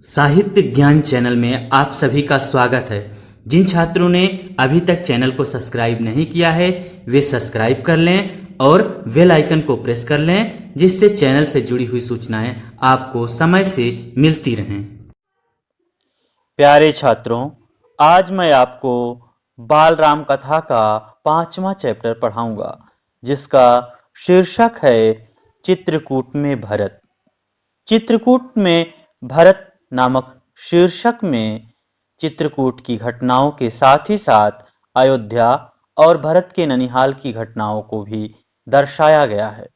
साहित्य ज्ञान चैनल में आप सभी का स्वागत है। जिन छात्रों ने अभी तक चैनल को सब्सक्राइब नहीं किया है वे सब्सक्राइब कर लें और बेल आइकन को प्रेस कर लें, जिससे चैनल से जुड़ी हुई सूचनाएं आपको समय से मिलती रहें। प्यारे छात्रों, आज मैं आपको बाल राम कथा का 5वां चैप्टर पढ़ाऊंगा, जिसका शीर्षक है चित्रकूट में भरत। चित्रकूट में भरत नामक शीर्षक में चित्रकूट की घटनाओं के साथ ही साथ अयोध्या और भरत के ननिहाल की घटनाओं को भी दर्शाया गया है।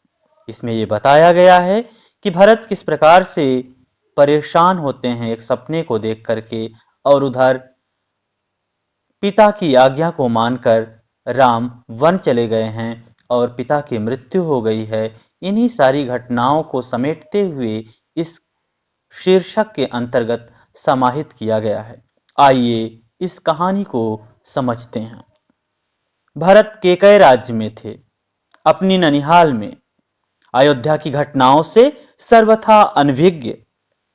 इसमें यह बताया गया है कि भरत किस प्रकार से परेशान होते हैं एक सपने को देख करके, और उधर पिता की आज्ञा को मानकर राम वन चले गए हैं और पिता की मृत्यु हो गई है। इन्हीं सारी घटनाओं को समेटते हुए इस शीर्षक के अंतर्गत समाहित किया गया है। आइए इस कहानी को समझते हैं। भरत केकय राज्य में थे, अपनी ननिहाल में, अयोध्या की घटनाओं से सर्वथा अनभिज्ञ,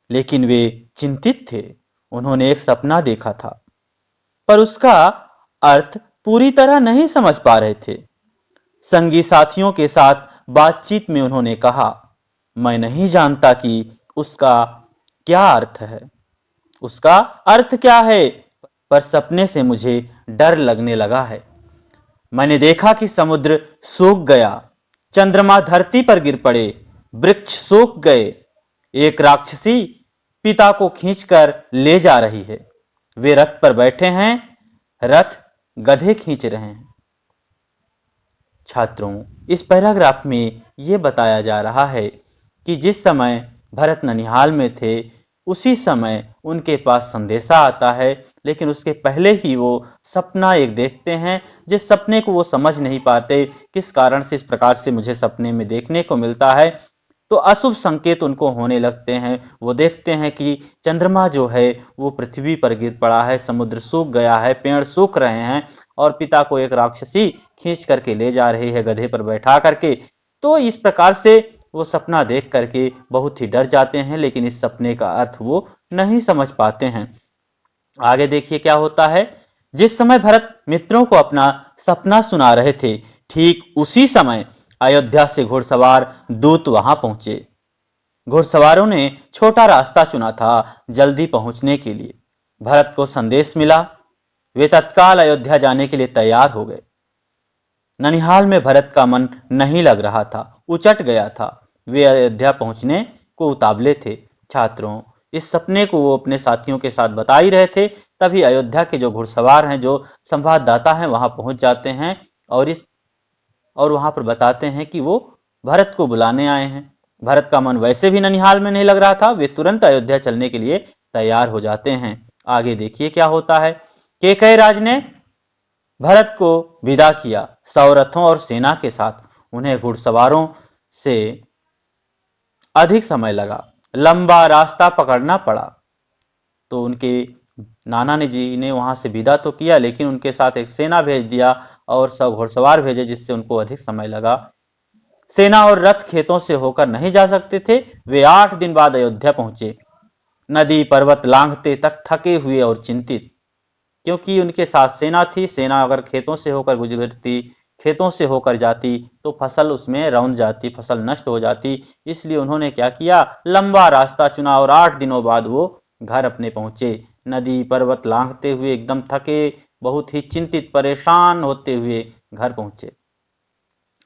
लेकिन वे चिंतित थे। उन्होंने एक सपना देखा था, पर उसका अर्थ पूरी तरह नहीं समझ पा रहे थे। संगी साथियों के साथ बातचीत में उन्होंने कहा, मैं नहीं जानता कि उसका क्या अर्थ है, उसका अर्थ क्या है, पर सपने से मुझे डर लगने लगा है। मैंने देखा कि समुद्र सूख गया, चंद्रमा धरती पर गिर पड़े, वृक्ष सूख गए, एक राक्षसी पिता को खींचकर ले जा रही है। वे रथ पर बैठे हैं, रथ गधे खींच रहे हैं। छात्रों, इस पैराग्राफ में यह बताया जा रहा है कि जिस समय भरत ननिहाल में थे उसी समय उनके पास संदेशा आता है, लेकिन उसके पहले ही वो सपना एक देखते हैं, जिस सपने को वो समझ नहीं पाते किस कारण से इस प्रकार से मुझे सपने में देखने को मिलता है। तो अशुभ संकेत उनको होने लगते हैं। वो देखते हैं कि चंद्रमा जो है वो पृथ्वी पर गिर पड़ा है, समुद्र सूख गया है, पेड़ सूख रहे हैं और पिता को एक राक्षसी खींच करके ले जा रही है गधे पर बैठा करके। तो इस प्रकार से वो सपना देख करके बहुत ही डर जाते हैं, लेकिन इस सपने का अर्थ वो नहीं समझ पाते हैं। आगे देखिए क्या होता है। जिस समय भरत मित्रों को अपना सपना सुना रहे थे, ठीक उसी समय अयोध्या से घुड़सवार दूत वहां पहुंचे। घुड़सवारों ने छोटा रास्ता चुना था जल्दी पहुंचने के लिए। भरत को संदेश मिला, वे तत्काल अयोध्या जाने के लिए तैयार हो गए। ननिहाल में भरत का मन नहीं लग रहा था, उचट गया था। वे अयोध्या पहुंचने को उतावले थे। छात्रों, इस सपने को वो अपने साथियों के साथ बता ही रहे थे, तभी अयोध्या के जो घुड़सवार हैं, जो संवाददाता हैं, वहां पहुंच जाते हैं और वहां पर बताते हैं कि वो भरत को बुलाने आए हैं। भरत का मन वैसे भी ननिहाल में नहीं लग रहा था, वे तुरंत अयोध्या चलने के लिए तैयार हो जाते हैं। आगे देखिए क्या होता है। केकय राज ने भरत को विदा किया, सौरथों और सेना के साथ। उन्हें घुड़सवारों से अधिक समय लगा, लंबा रास्ता पकड़ना पड़ा। तो उनके नाना जी ने वहां से विदा तो किया, लेकिन उनके साथ एक सेना भेज दिया और सब घुड़सवार भेजे, जिससे उनको अधिक समय लगा। सेना और रथ खेतों से होकर नहीं जा सकते थे। वे 8 दिन बाद अयोध्या पहुंचे, नदी पर्वत लांघते तक थके हुए और चिंतित, क्योंकि उनके साथ सेना थी। सेना अगर खेतों से होकर गुजरती, खेतों से होकर जाती तो फसल उसमें रौंद जाती, फसल नष्ट हो जाती। इसलिए उन्होंने क्या किया, लंबा रास्ता चुना और 8 दिनों बाद वो घर अपने पहुंचे। नदी पर्वत लांघते हुए एकदम थके, बहुत ही चिंतित परेशान होते हुए घर पहुंचे।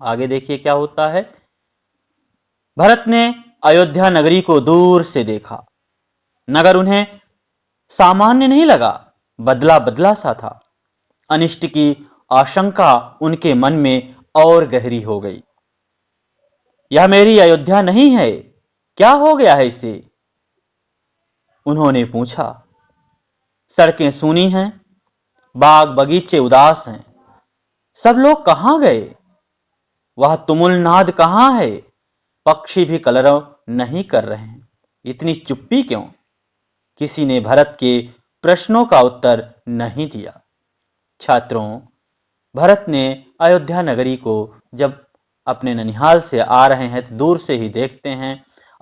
आगे देखिए क्या होता है। भरत ने अयोध्या नगरी को दूर से देखा। नगर उन्हें सामान्य नहीं लगा, बदला बदला सा था। अनिष्ट की आशंका उनके मन में और गहरी हो गई। यह मेरी अयोध्या नहीं है, क्या हो गया है इसे? उन्होंने पूछा। सड़कें सूनी हैं, बाग बगीचे उदास हैं, सब लोग कहां गए? वह तुमुल नाद कहां है? पक्षी भी कलरव नहीं कर रहे हैं, इतनी चुप्पी क्यों? किसी ने भरत के प्रश्नों का उत्तर नहीं दिया। छात्रों, भरत ने अयोध्या नगरी को जब अपने ननिहाल से आ रहे हैं तो दूर से ही देखते हैं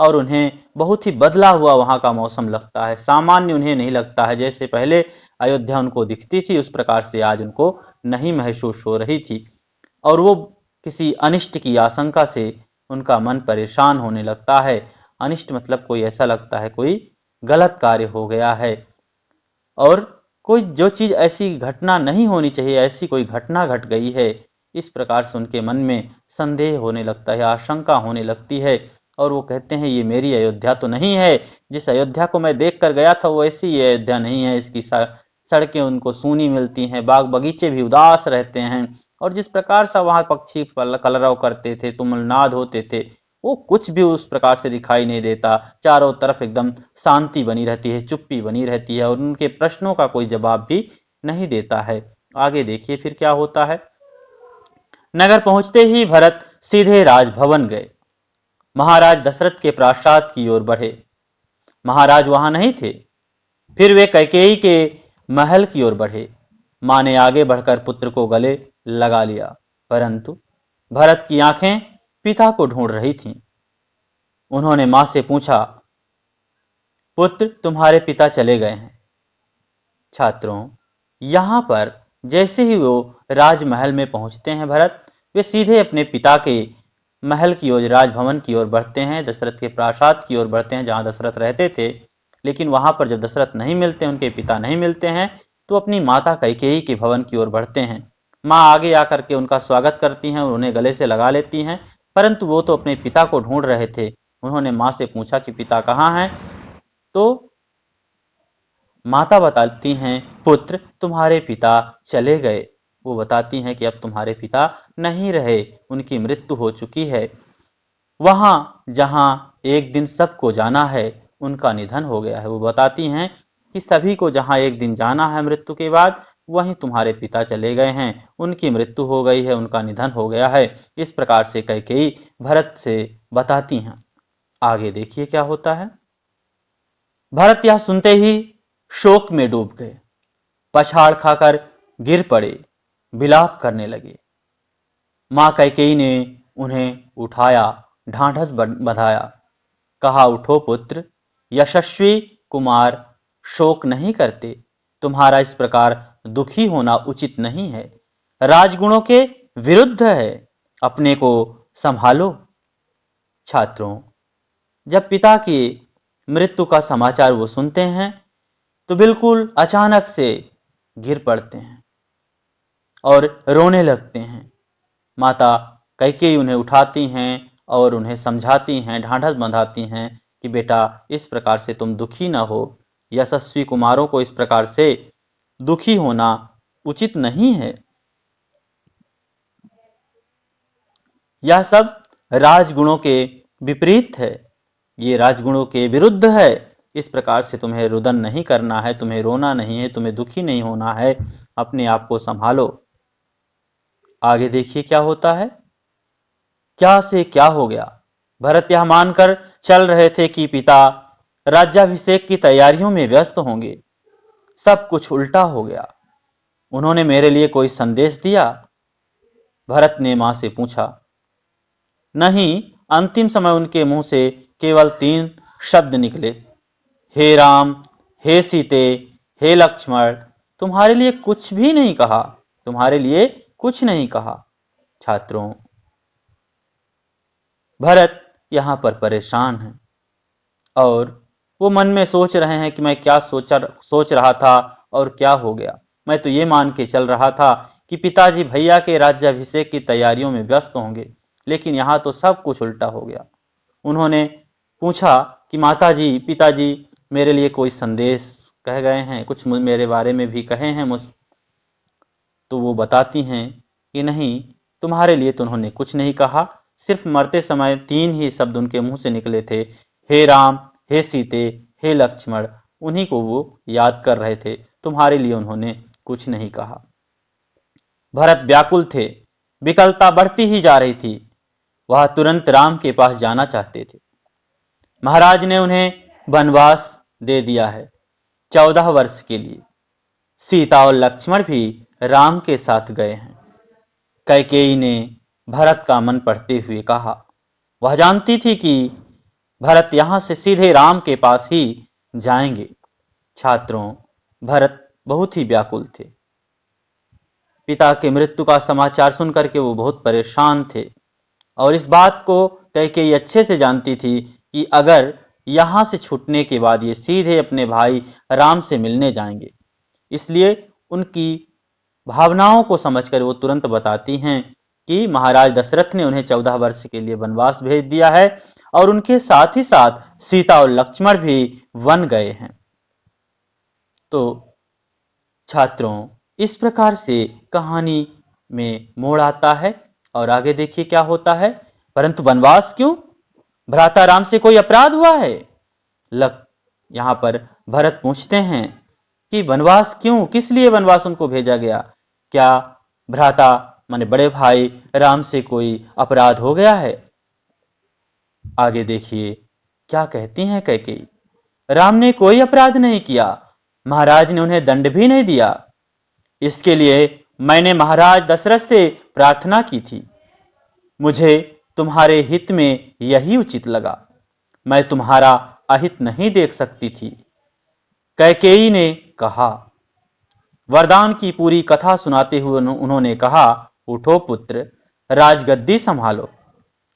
और उन्हें बहुत ही बदला हुआ वहां का मौसम लगता है। सामान्य उन्हें नहीं लगता है, जैसे पहले अयोध्या उनको दिखती थी उस प्रकार से आज उनको नहीं महसूस हो रही थी। और वो किसी अनिष्ट की आशंका से उनका मन परेशान होने लगता है। अनिष्ट मतलब कोई ऐसा लगता है कोई गलत कार्य हो गया है, और कोई जो चीज ऐसी घटना नहीं होनी चाहिए, ऐसी कोई घटना घट गई है। इस प्रकार से उनके मन में संदेह होने लगता है, आशंका होने लगती है। और वो कहते हैं ये मेरी अयोध्या तो नहीं है, जिस अयोध्या को मैं देख कर गया था वो ऐसी ये अयोध्या नहीं है। इसकी सड़कें उनको सूनी मिलती हैं, बाग बगीचे भी उदास रहते हैं, और जिस प्रकार से वहां पक्षी कलरव करते थे, तुमुलनाद होते थे, वो कुछ भी उस प्रकार से दिखाई नहीं देता। चारों तरफ एकदम शांति बनी रहती है, चुप्पी बनी रहती है, और उनके प्रश्नों का कोई जवाब भी नहीं देता है। आगे देखिए फिर क्या होता है। नगर पहुंचते ही भरत सीधे राजभवन गए। महाराज दशरथ के प्रासाद की ओर बढ़े। महाराज वहां नहीं थे। फिर वे कैकेयी के महल की ओर बढ़े। मां ने आगे बढ़कर पुत्र को गले लगा लिया, परंतु भरत की आंखें पिता को ढूंढ रही थीं। उन्होंने मां से पूछा, पुत्र तुम्हारे पिता चले गए हैं। छात्रों, यहां पर जैसे ही वो राजमहल में पहुंचते हैं भरत, वे सीधे अपने पिता के महल की ओर, राजभवन की ओर बढ़ते हैं, दशरथ के प्रासाद की ओर बढ़ते हैं जहां दशरथ रहते थे। लेकिन वहां पर जब दशरथ नहीं मिलते, उनके पिता नहीं मिलते हैं, तो अपनी माता कैकेयी के भवन की ओर बढ़ते हैं। माँ आगे आकर के उनका स्वागत करती हैं और उन्हें गले से लगा लेती हैं, परंतु वो तो अपने पिता को ढूंढ रहे थे। उन्होंने माँ से पूछा कि पिता कहाँ हैं, तो माता बताती हैं, पुत्र तुम्हारे पिता चले गए। वो बताती हैं कि अब तुम्हारे पिता नहीं रहे, उनकी मृत्यु हो चुकी है। वहां जहां एक दिन सबको जाना है, उनका निधन हो गया है। वो बताती हैं कि सभी को जहां एक दिन जाना है मृत्यु के बाद, वहीं तुम्हारे पिता चले गए हैं, उनकी मृत्यु हो गई है, उनका निधन हो गया है। इस प्रकार से कैकेयी भरत से बताती हैं। आगे देखिए क्या होता है। भरत यह सुनते ही शोक में डूब गए, पछाड़ खाकर गिर पड़े, विलाप करने लगे। मां कैकेयी ने उन्हें उठाया, ढांढस बंधाया, कहा, उठो पुत्र, यशस्वी कुमार शोक नहीं करते, तुम्हारा इस प्रकार दुखी होना उचित नहीं है, राजगुणों के विरुद्ध है, अपने को संभालो। छात्रों, जब पिता की मृत्यु का समाचार वो सुनते हैं तो बिल्कुल अचानक से गिर पड़ते हैं और रोने लगते हैं। माता कैकेयी उन्हें उठाती हैं और उन्हें समझाती हैं, ढांढस बंधाती हैं कि बेटा इस प्रकार से तुम दुखी ना हो, यशस्वी कुमारों को इस प्रकार से दुखी होना उचित नहीं है। यह सब राजगुणों के विपरीत है, ये राजगुणों के विरुद्ध है। इस प्रकार से तुम्हें रुदन नहीं करना है, तुम्हें रोना नहीं है, तुम्हें दुखी नहीं होना है, अपने आप को संभालो। आगे देखिए क्या होता है। क्या से क्या हो गया। भरत यह मानकर चल रहे थे कि पिता राज्याभिषेक की तैयारियों में व्यस्त होंगे। सब कुछ उल्टा हो गया। उन्होंने मेरे लिए कोई संदेश दिया? भरत ने मां से पूछा। नहीं, अंतिम समय उनके मुंह से केवल 3 शब्द निकले, हे राम, हे सीते, हे लक्ष्मण। तुम्हारे लिए कुछ भी नहीं कहा, तुम्हारे लिए कुछ नहीं कहा। छात्रों, भरत यहां पर परेशान हैं और वो मन में सोच रहे हैं कि मैं क्या सोच रहा था और क्या हो गया। मैं तो ये मान के चल रहा था कि पिताजी भैया के राज्याभिषेक की तैयारियों में व्यस्त होंगे, लेकिन यहाँ तो सब कुछ उल्टा हो गया। उन्होंने पूछा कि माताजी, पिताजी मेरे लिए कोई संदेश कह गए हैं, कुछ मेरे बारे में भी कहे हैं मुझ। तो वो बताती हैं कि नहीं, तुम्हारे लिए तो उन्होंने कुछ नहीं कहा, सिर्फ मरते समय 3 ही शब्द उनके मुंह से निकले थे, हे राम, हे सीते, हे लक्ष्मण। उन्हीं को वो याद कर रहे थे, तुम्हारे लिए उन्होंने कुछ नहीं कहा। भरत व्याकुल थे, विकलता बढ़ती ही जा रही थी। वह तुरंत राम के पास जाना चाहते थे। महाराज ने उन्हें वनवास दे दिया है 14 वर्ष के लिए। सीता और लक्ष्मण भी राम के साथ गए हैं। कैकेयी ने भरत का मन पढ़ते हुए कहा। वह जानती थी कि भरत यहां से सीधे राम के पास ही जाएंगे। छात्रों, भरत बहुत ही व्याकुल थे। पिता के मृत्यु का समाचार सुनकर के वो बहुत परेशान थे और इस बात को कैकेयी अच्छे से जानती थी कि अगर यहां से छूटने के बाद ये सीधे अपने भाई राम से मिलने जाएंगे। इसलिए उनकी भावनाओं को समझकर वो तुरंत बताती हैं कि महाराज दशरथ ने उन्हें 14 वर्ष के लिए वनवास भेज दिया है और उनके साथ ही साथ सीता और लक्ष्मण भी वन गए हैं। तो छात्रों, इस प्रकार से कहानी में मोड़ आता है और आगे देखिए क्या होता है। परंतु वनवास क्यों? भ्राता राम से कोई अपराध हुआ है? यहां पर भरत पूछते हैं कि वनवास क्यों, किस लिए वनवास उनको भेजा गया? क्या भ्राता माने बड़े भाई राम से कोई अपराध हो गया है? आगे देखिए क्या कहती हैं कैकेयी। राम ने कोई अपराध नहीं किया, महाराज ने उन्हें दंड भी नहीं दिया। इसके लिए मैंने महाराज दशरथ से प्रार्थना की थी। मुझे तुम्हारे हित में यही उचित लगा, मैं तुम्हारा अहित नहीं देख सकती थी। कैकेयी ने कहा। वरदान की पूरी कथा सुनाते हुए उन्होंने कहा, उठो पुत्र, राजगद्दी संभालो,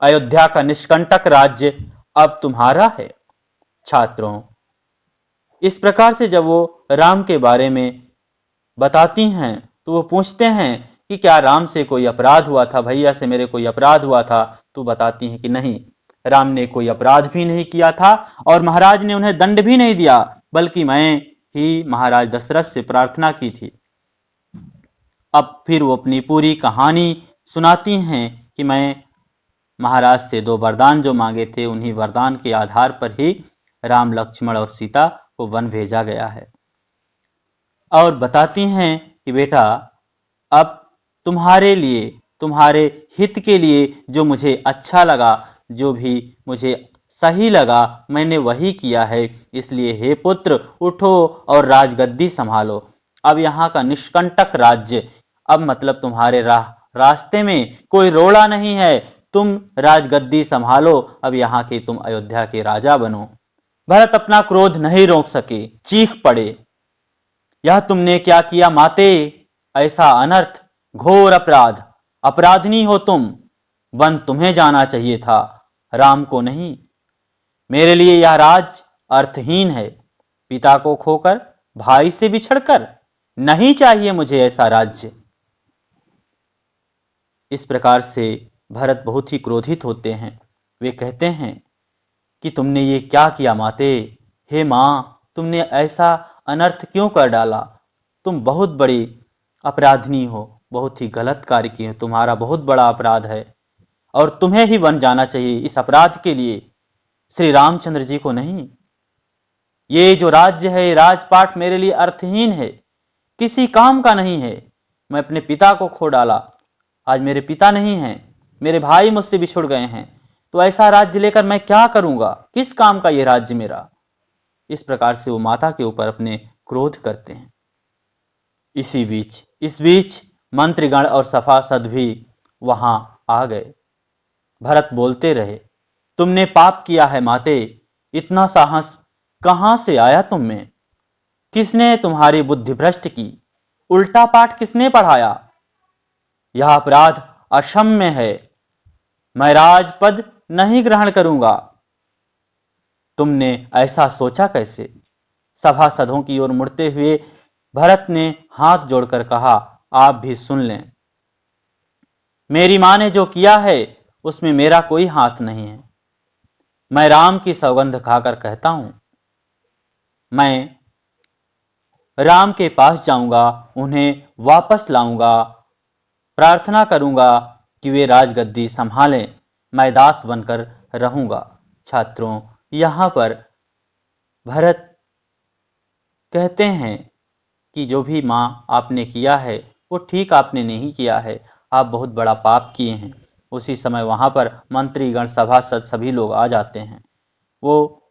अयोध्या का निष्कंटक राज्य अब तुम्हारा है। छात्रों, इस प्रकार से जब वो राम के बारे में बताती हैं तो वो पूछते हैं कि क्या राम से कोई अपराध हुआ था, भैया से मेरे कोई अपराध हुआ था? तो बताती हैं कि नहीं, राम ने कोई अपराध भी नहीं किया था और महाराज ने उन्हें दंड भी नहीं दिया, बल्कि मैं ही महाराज दशरथ से प्रार्थना की थी। अब फिर वो अपनी पूरी कहानी सुनाती हैं कि मैं महाराज से 2 वरदान जो मांगे थे, उन्हीं वरदान के आधार पर ही राम, लक्ष्मण और सीता को वन भेजा गया है। और बताती हैं कि बेटा, अब तुम्हारे लिए, तुम्हारे हित के लिए जो मुझे अच्छा लगा, जो भी मुझे सही लगा, मैंने वही किया है। इसलिए हे पुत्र, उठो और राजगद्दी संभालो। अब यहाँ का निष्कंटक राज्य, अब मतलब तुम्हारे रास्ते में कोई रोड़ा नहीं है, तुम राजगद्दी संभालो, अब यहाँ के तुम अयोध्या के राजा बनो। भरत अपना क्रोध नहीं रोक सके, चीख पड़े, यह तुमने क्या किया माते? ऐसा अनर्थ, घोर अपराध, अपराधनी हो तुम। वन तुम्हें जाना चाहिए था, राम को नहीं। मेरे लिए यह राज अर्थहीन है, पिता को खोकर, भाई से बिछड़कर, नहीं चाहिए मुझे ऐसा राज्य। इस प्रकार से भरत बहुत ही क्रोधित होते हैं। वे कहते हैं कि तुमने ये क्या किया माते? हे मां, तुमने ऐसा अनर्थ क्यों कर डाला? तुम बहुत बड़ी अपराधनी हो, बहुत ही गलत कार्य किए, तुम्हारा बहुत बड़ा अपराध है और तुम्हें ही वन जाना चाहिए। इस अपराध के लिए श्री रामचंद्र जी को नहीं। ये जो राज्य है, राजपाट मेरे लिए अर्थहीन है, किसी काम का नहीं है। मैं अपने पिता को खो डाला, आज मेरे पिता नहीं हैं, मेरे भाई मुझसे बिछुड़ गए हैं, तो ऐसा राज्य लेकर मैं क्या करूंगा? किस काम का ये राज्य मेरा? इस प्रकार से वो माता के ऊपर अपने क्रोध करते हैं। इस बीच मंत्रीगण और सभासद भी वहां आ गए। भरत बोलते रहे, तुमने पाप किया है माते, इतना साहस कहां से आया तुम में? किसने तुम्हारी बुद्धि भ्रष्ट की? उल्टा पाठ किसने पढ़ाया? यह अपराध अक्षम्य है, मैं राजपद नहीं ग्रहण करूंगा। तुमने ऐसा सोचा कैसे? सभासदों की ओर मुड़ते हुए भरत ने हाथ जोड़कर कहा, आप भी सुन लें। मेरी मां ने जो किया है उसमें मेरा कोई हाथ नहीं है। मैं राम की सौगंध खाकर कहता हूं, मैं राम के पास जाऊंगा, उन्हें वापस लाऊंगा, प्रार्थना करूंगा कि वे राजगद्दी संभालें, मैं दास बनकर रहूंगा। छात्रों, यहां पर भरत कहते हैं कि जो भी मां आपने किया है वो ठीक आपने नहीं किया है, आप बहुत बड़ा पाप किए हैं। उसी समय वहां पर मंत्रीगण, सभासद सभी लोग आ जाते हैं। वो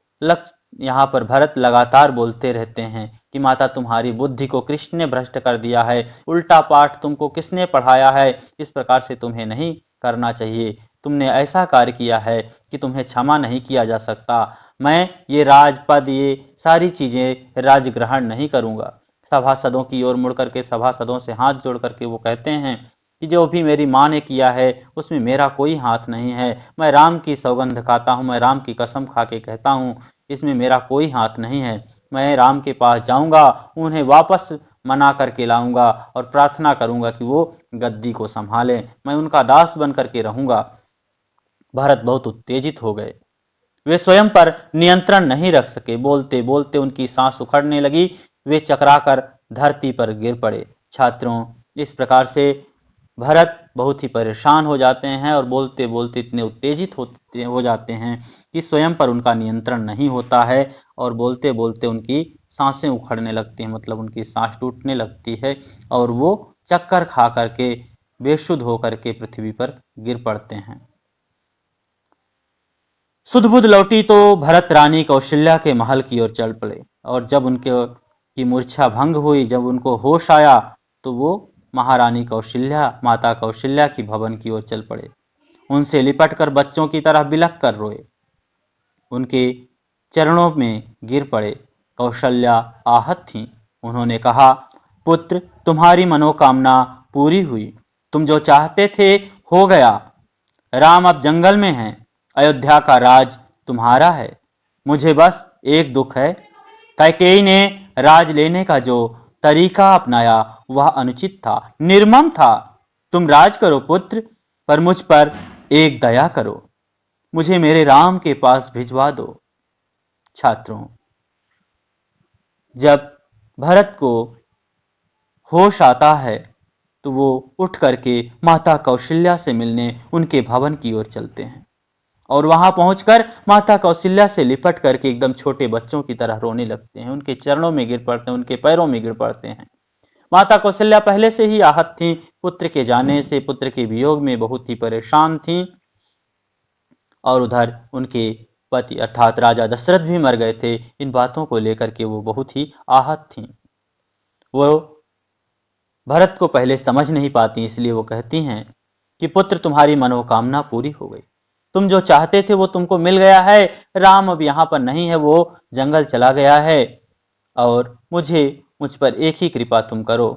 यहाँ पर भरत लगातार बोलते रहते हैं कि माता, तुम्हारी बुद्धि को कृष्ण ने भ्रष्ट कर दिया है, उल्टा पाठ तुमको किसने पढ़ाया है? इस प्रकार से तुम्हें नहीं करना चाहिए, तुमने ऐसा कार्य किया है कि तुम्हें क्षमा नहीं किया जा सकता। मैं ये राजपद, ये सारी चीजें राज ग्रहण नहीं करूंगा। सभासदों की ओर मुड़ करके सभासदों से हाथ जोड़ करके वो कहते हैं कि जो भी मेरी माँ ने किया है उसमें मेरा कोई हाथ नहीं है। मैं राम की सौगंध खाता हूँ, मैं राम की कसम खा के कहता हूँ, इसमें मेरा कोई हाथ नहीं है। मैं राम के पास जाऊंगा, उन्हें वापस मना करके लाऊंगा और प्रार्थना करूंगा कि वो गद्दी को संभालें। मैं उनका दास बन करके रहूंगा। भरत बहुत उत्तेजित हो गए। वे स्वयं पर नियंत्रण नहीं रख सके। बोलते बोलते उनकी सांस उखड़ने लगी। वे चकराकर धरती पर गिर पड़े। छात्रों, इस प्रकार से भरत बहुत ही परेशान हो जाते हैं और बोलते बोलते इतने उत्तेजित हो जाते हैं कि स्वयं पर उनका नियंत्रण नहीं होता है और बोलते बोलते उनकी सांसें उखड़ने लगती हैं, मतलब उनकी सांस टूटने लगती है और वो चक्कर खा करके बेशुद्ध होकर के पृथ्वी पर गिर पड़ते हैं। सुध बुध लौटी तो भरत रानी कौशल्या के महल की ओर चल पड़े और जब उनके की मूर्छा भंग हुई, जब उनको होश आया, तो वो महारानी कौशल्या, माता कौशल्या की भवन की ओर चल पड़े। उनसे लिपटकर बच्चों की तरह बिलख कर रोए, उनके चरणों में गिर पड़े। कौशल्या आहत थीं। उन्होंने कहा, पुत्र, तुम्हारी मनोकामना पूरी हुई। तुम जो चाहते थे हो गया। राम अब जंगल में हैं। अयोध्या का राज तुम्हारा है। मुझे बस एक दुख है, कैकेयी ने राज लेने का जो तरीका अपनाया वह अनुचित था, निर्मम था। तुम राज करो पुत्र, पर मुझ पर एक दया करो, मुझे मेरे राम के पास भिजवा दो। छात्रों, जब भरत को होश आता है तो वो उठ करके माता कौशल्या से मिलने उनके भवन की ओर चलते हैं और वहां पहुंचकर माता कौशल्या से लिपट करके एकदम छोटे बच्चों की तरह रोने लगते हैं, उनके चरणों में गिर पड़ते हैं, उनके पैरों में गिर पड़ते हैं। माता कौशल्या पहले से ही आहत थीं, पुत्र के जाने से, पुत्र के वियोग में बहुत ही परेशान थीं और उधर उनके पति अर्थात राजा दशरथ भी मर गए थे। इन बातों को लेकर के वो बहुत ही आहत थीं। वो भरत को पहले समझ नहीं पाती, इसलिए वो कहती हैं कि पुत्र, तुम्हारी मनोकामना पूरी हो गई। तुम जो चाहते थे वो तुमको मिल गया है। राम अब यहाँ पर नहीं है, वो जंगल चला गया है और मुझ पर एक ही कृपा तुम करो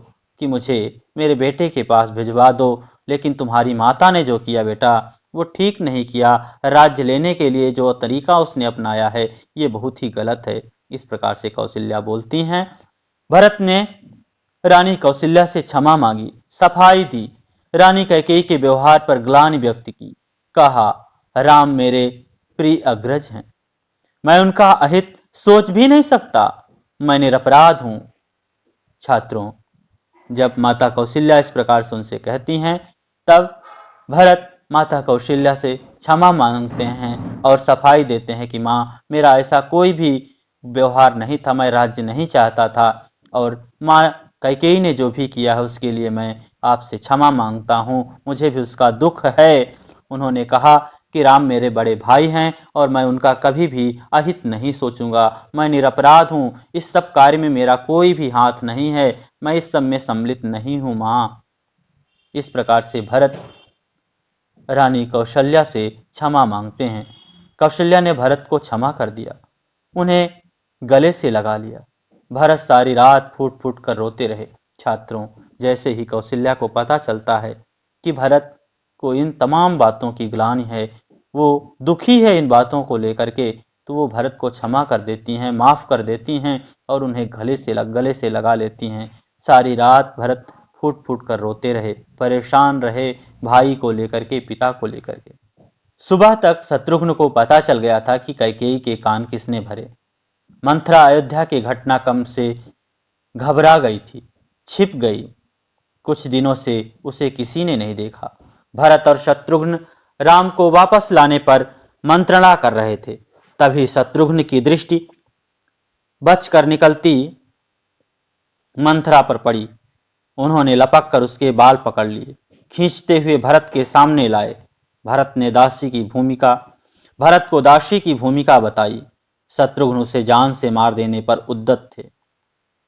कि मुझे मेरे बेटे के पास भिजवा दो। लेकिन तुम्हारी माता ने जो किया बेटा, वो ठीक नहीं किया। राज्य लेने के लिए जो तरीका उसने अपनाया है ये बहुत ही गलत है। इस प्रकार से कौशल्या बोलती हैं। भरत ने रानी कौशल्या से क्षमा मांगी, सफाई दी, रानी कैकेयी के व्यवहार पर ग्लानि व्यक्त की। कहा, राम मेरे प्रिय अग्रज हैं, मैं उनका अहित सोच भी नहीं सकता, मैं निरपराध हूं। छात्रों, जब माता कौशल्या इस प्रकार से उनसे कहती हैं, तब भरत माता कौशल्या से क्षमा मांगते हैं और सफाई देते हैं कि माँ, मेरा ऐसा कोई भी व्यवहार नहीं था, मैं राज्य नहीं चाहता था और माँ कैकेयी ने जो भी किया है उसके लिए मैं आपसे क्षमा मांगता हूँ, मुझे भी उसका दुख है। उन्होंने कहा कि राम मेरे बड़े भाई हैं और मैं उनका कभी भी अहित नहीं सोचूंगा, मैं निरपराध हूँ, इस सब कार्य में मेरा कोई भी हाथ नहीं है, मैं इस सब में सम्मिलित नहीं हूँ माँ। इस प्रकार से भरत रानी कौशल्या से क्षमा मांगते हैं। कौशल्या ने भरत को क्षमा कर दिया, उन्हें गले से लगा लिया। भरत सारी रात फूट फूट कर रोते रहे। छात्रों, जैसे ही कौशल्या को पता चलता है कि भरत को इन तमाम बातों की ग्लानि है, वो दुखी है इन बातों को लेकर के, तो वो भरत को क्षमा कर देती हैं, माफ कर देती हैं और उन्हें गले से लगा लेती हैं। सारी रात भरत फूट फूट कर रोते रहे, परेशान रहे, भाई को लेकर के, पिता को लेकर के। सुबह तक शत्रुघ्न को पता चल गया था कि कैकेयी के कान किसने भरे। मंथरा अयोध्या के घटनाक्रम से घबरा गई थी, छिप गई। कुछ दिनों से उसे किसी ने नहीं देखा। भरत और शत्रुघ्न राम को वापस लाने पर मंत्रणा कर रहे थे। तभी शत्रुघ्न की दृष्टि बचकर निकलती मंथरा पर पड़ी। उन्होंने लपक कर उसके बाल पकड़ लिए, खींचते हुए भरत के सामने लाए। भरत को दासी की भूमिका बताई। शत्रुघ्न उसे जान से मार देने पर उद्यत थे।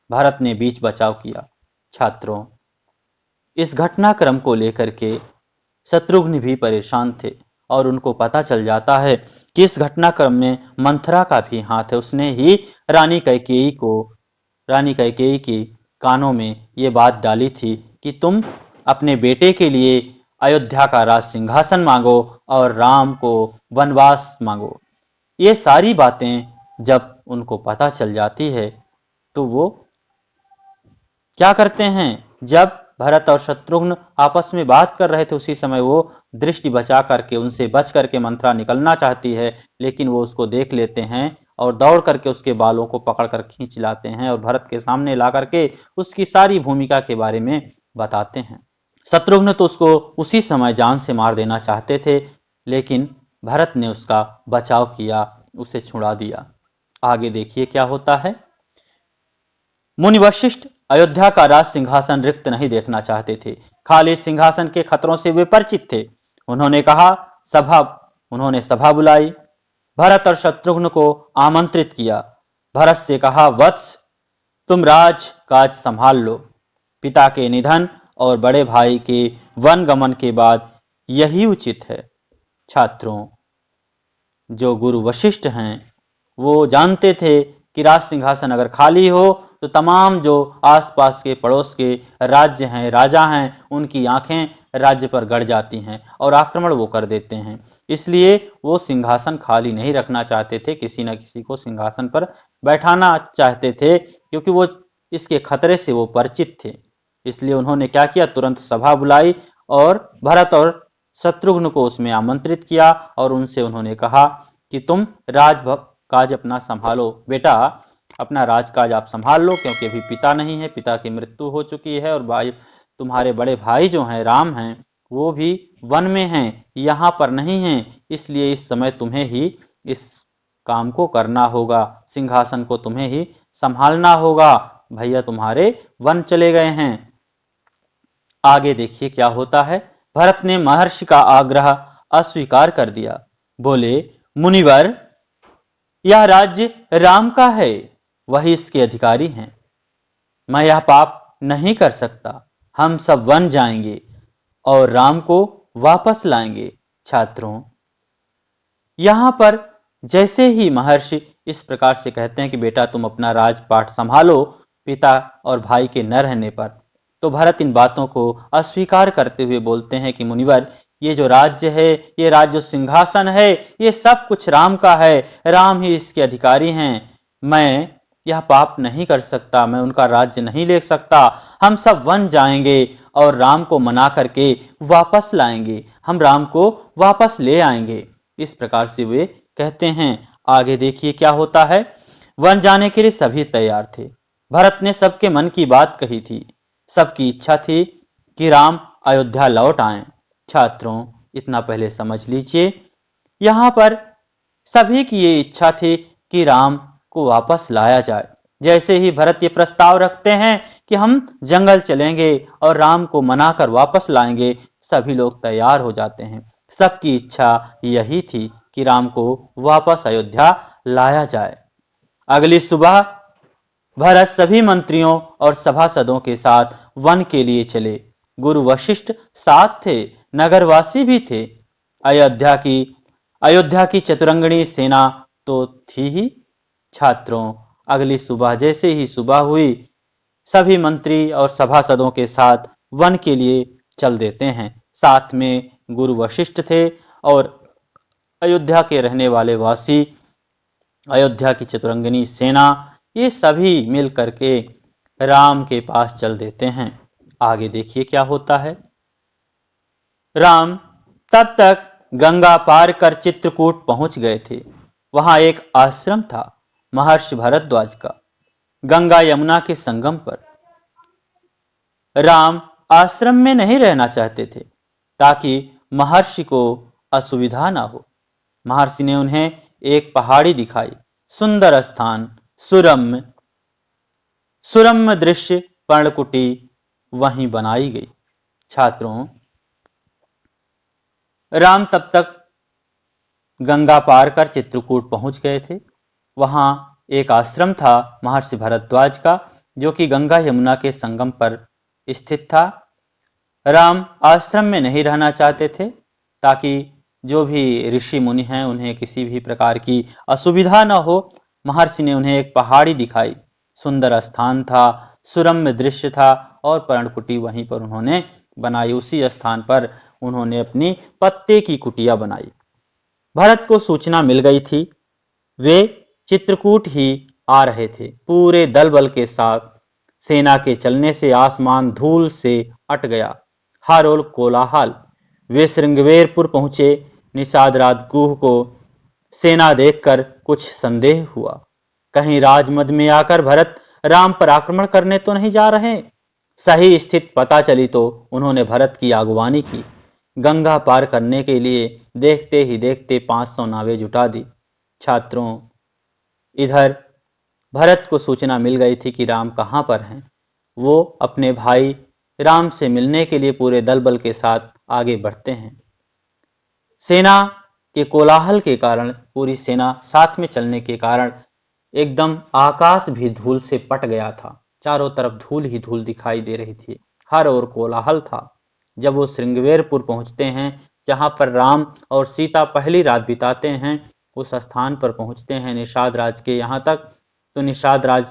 भरत ने बीच बचाव किया। छात्रों, इस घटनाक्रम को लेकर के शत्रुघ्न भी परेशान थे। और उनको पता चल जाता है कि इस घटनाक्रम में मंथरा का भी हाथ है। उसने ही रानी कैकेयी की कानों में ये बात डाली थी कि तुम अपने बेटे के लिए अयोध्या का राज सिंहासन मांगो और राम को वनवास मांगो। ये सारी बातें जब उनको पता चल जाती है तो वो क्या करते हैं, जब भरत और शत्रुघ्न आपस में बात कर रहे थे उसी समय वो दृष्टि बचा करके उनसे बच करके मंथरा निकलना चाहती है, लेकिन वो उसको देख लेते हैं और दौड़ करके उसके बालों को पकड़कर खींच लाते हैं और भरत के सामने ला करके उसकी सारी भूमिका के बारे में बताते हैं। शत्रुघ्न तो उसको उसी समय जान से मार देना चाहते थे, लेकिन भरत ने उसका बचाव किया, उसे छुड़ा दिया। आगे देखिए क्या होता है। मुनि वशिष्ठ अयोध्या का राज सिंहासन रिक्त नहीं देखना चाहते थे। खाली सिंहासन के खतरों से वे परिचित थे। उन्होंने सभा बुलाई, भरत और शत्रुघ्न को आमंत्रित किया। भरत से कहा, वत्स, तुम राज काज संभाल लो। पिता के निधन और बड़े भाई के वन गमन के बाद यही उचित है। छात्रों, जो गुरु वशिष्ठ हैं वो जानते थे कि राज सिंहासन अगर खाली हो तो तमाम जो आसपास के पड़ोस के राज्य हैं, राजा हैं, उनकी आंखें राज्य पर गड़ जाती हैं और आक्रमण वो कर देते हैं। इसलिए वो सिंहासन खाली नहीं रखना चाहते थे, किसी न किसी को सिंहासन पर बैठाना चाहते थे, क्योंकि वो इसके खतरे से वो परिचित थे। इसलिए उन्होंने क्या किया, तुरंत सभा बुलाई और भरत और शत्रुघ्न को उसमें आमंत्रित किया और उनसे उन्होंने कहा कि तुम काज अपना संभालो, बेटा अपना राजकाज आप संभाल लो, क्योंकि अभी पिता नहीं है, पिता की मृत्यु हो चुकी है और भाई तुम्हारे बड़े भाई जो हैं राम हैं वो भी वन में हैं, यहाँ पर नहीं हैं। इसलिए इस समय तुम्हें ही इस काम को करना होगा, सिंहासन को तुम्हें ही संभालना होगा, भैया तुम्हारे वन चले गए हैं। आगे देखिए क्या होता है। भरत ने महर्षि का आग्रह अस्वीकार कर दिया। बोले, मुनिवर, यह राज्य राम का है, वही इसके अधिकारी हैं। मैं यह पाप नहीं कर सकता। हम सब वन जाएंगे और राम को वापस लाएंगे। छात्रों, यहां पर जैसे ही महर्षि इस प्रकार से कहते हैं कि बेटा तुम अपना राजपाट संभालो पिता और भाई के न रहने पर, तो भरत इन बातों को अस्वीकार करते हुए बोलते हैं कि मुनिवर, ये जो राज्य है, ये राज्य सिंहासन है, ये सब कुछ राम का है, राम ही इसके अधिकारी हैं। मैं यह पाप नहीं कर सकता, मैं उनका राज्य नहीं ले सकता। हम सब वन जाएंगे और राम को मना करके वापस लाएंगे, हम राम को वापस ले आएंगे। इस प्रकार से वे कहते हैं। आगे देखिए क्या होता है। वन जाने के लिए सभी तैयार थे। भरत ने सबके मन की बात कही थी। सबकी इच्छा थी कि राम अयोध्या लौट आएं। छात्रों, इतना पहले समझ लीजिए, यहां पर सभी की ये इच्छा थी कि राम को वापस लाया जाए। जैसे ही भरत ये प्रस्ताव रखते हैं कि हम जंगल चलेंगे और राम को मनाकर वापस लाएंगे, सभी लोग तैयार हो जाते हैं। सबकी इच्छा यही थी कि राम को वापस अयोध्या लाया जाए। अगली सुबह भरत सभी मंत्रियों और सभासदों के साथ वन के लिए चले। गुरु वशिष्ठ साथ थे, नगरवासी भी थे। अयोध्या की चतुरंगणी सेना तो थी ही। छात्रों, अगली सुबह जैसे ही सुबह हुई, सभी मंत्री और सभासदों के साथ वन के लिए चल देते हैं। साथ में गुरु वशिष्ठ थे और अयोध्या के रहने वाले वासी, अयोध्या की चतुरंगिनी सेना, ये सभी मिल करके राम के पास चल देते हैं। आगे देखिए क्या होता है। राम तब तक गंगा पार कर चित्रकूट पहुंच गए थे। वहां एक आश्रम था महर्षि भरद्वाज का, गंगा यमुना के संगम पर। राम आश्रम में नहीं रहना चाहते थे ताकि महर्षि को असुविधा ना हो। महर्षि ने उन्हें एक पहाड़ी दिखाई, सुंदर स्थान, सुरम्य दृश्य, पर्णकुटी वहीं बनाई गई। छात्रों, राम तब तक गंगा पार कर चित्रकूट पहुंच गए थे। वहां एक आश्रम था महर्षि भरद्वाज का, जो कि गंगा यमुना के संगम पर स्थित था। राम आश्रम में नहीं रहना चाहते थे ताकि जो भी ऋषि मुनि हैं उन्हें किसी भी प्रकार की असुविधा न हो, महर्षि ने उन्हें एक पहाड़ी दिखाई। सुंदर स्थान था, सुरम्य दृश्य था और पर्णकुटी वहीं पर उन्होंने बनाई। उसी स्थान पर उन्होंने अपनी पत्ते की कुटिया बनाई। भरत को सूचना मिल गई थी, वे चित्रकूट ही आ रहे थे। पूरे दल बल के साथ सेना के चलने से आसमान धूल से अट गया। हर ओर कोलाहल। वे श्रृंगवेरपुर पहुंचे। निषाद राजगुह को सेना देखकर कुछ संदेह हुआ। कहीं राजमद में आकर भरत राम पर आक्रमण करने तो नहीं जा रहे। सही स्थिति पता चली तो उन्होंने भरत की अगवानी की। गंगा पार करने के लिए देखते ही देखते 500 नावें जुटा दी। छात्रों, इधर भरत को सूचना मिल गई थी कि राम कहाँ पर हैं। वो अपने भाई राम से मिलने के लिए पूरे दल बल के साथ आगे बढ़ते हैं। सेना के कोलाहल के कारण, पूरी सेना साथ में चलने के कारण एकदम आकाश भी धूल से पट गया था। चारों तरफ धूल ही धूल दिखाई दे रही थी, हर ओर कोलाहल था। जब वो श्रृंगवेरपुर पहुंचते हैं, जहां पर राम और सीता पहली रात बिताते हैं, उस स्थान पर पहुंचते हैं निषाद राज के यहाँ तक, तो निषाद राज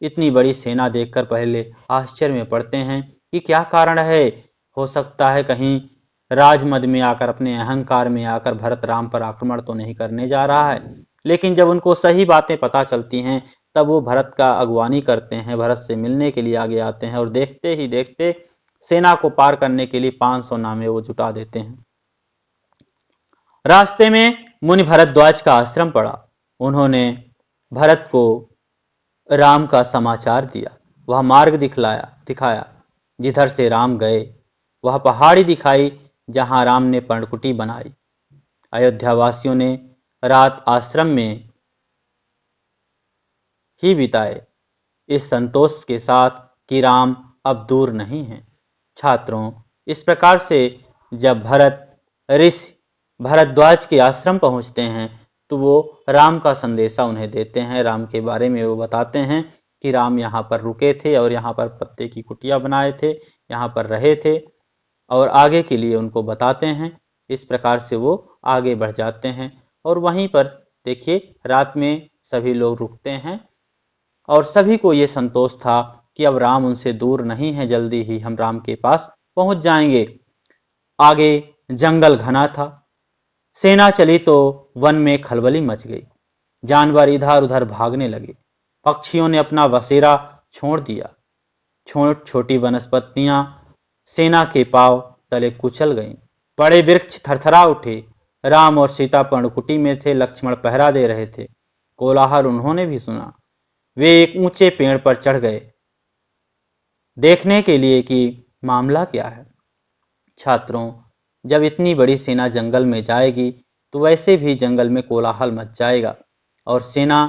इतनी बड़ी सेना देखकर पहले आश्चर्य में पड़ते हैं कि क्या कारण है। हो सकता है कहीं राजमद में आकर, अपने अहंकार में आकर भरत राम पर आक्रमण तो नहीं करने जा रहा है। लेकिन जब उनको सही बातें पता चलती हैं, तब वो भरत का अगवानी करते हैं, भरत से मिलने के लिए आगे आते हैं और देखते ही देखते सेना को पार करने के लिए 500 नावें वो जुटा देते हैं। रास्ते में मुनि भरद्वाज का आश्रम पड़ा। उन्होंने भरत को राम का समाचार दिया। वह मार्ग दिखाया जिधर से राम गए। वह पहाड़ी दिखाई जहां राम ने पर्णकुटी बनाई। अयोध्या वासियों ने रात आश्रम में ही बिताए, इस संतोष के साथ कि राम अब दूर नहीं हैं। छात्रों, इस प्रकार से जब भरत ऋषि भरद्वाज के आश्रम पहुंचते हैं, तो वो राम का संदेशा उन्हें देते हैं। राम के बारे में वो बताते हैं कि राम यहाँ पर रुके थे और यहाँ पर पत्ते की कुटिया बनाए थे, यहाँ पर रहे थे, और आगे के लिए उनको बताते हैं। इस प्रकार से वो आगे बढ़ जाते हैं और वहीं पर देखिए रात में सभी लोग रुकते हैं और सभी को ये संतोष था कि अब राम उनसे दूर नहीं है, जल्दी ही हम राम के पास पहुंच जाएंगे। आगे जंगल घना था। सेना चली तो वन में खलबली मच गई। जानवर इधर उधर भागने लगे। पक्षियों ने अपना बसेरा छोड़ दिया। छोटी वनस्पतियां सेना के पांव तले कुचल गईं। बड़े वृक्ष थरथरा उठे। राम और सीता पर्णकुटी में थे, लक्ष्मण पहरा दे रहे थे। कोलाहल उन्होंने भी सुना। वे एक ऊंचे पेड़ पर चढ़ गए देखने के लिए कि मामला क्या है। छात्रों, जब इतनी बड़ी सेना जंगल में जाएगी तो वैसे भी जंगल में कोलाहल मच जाएगा, और सेना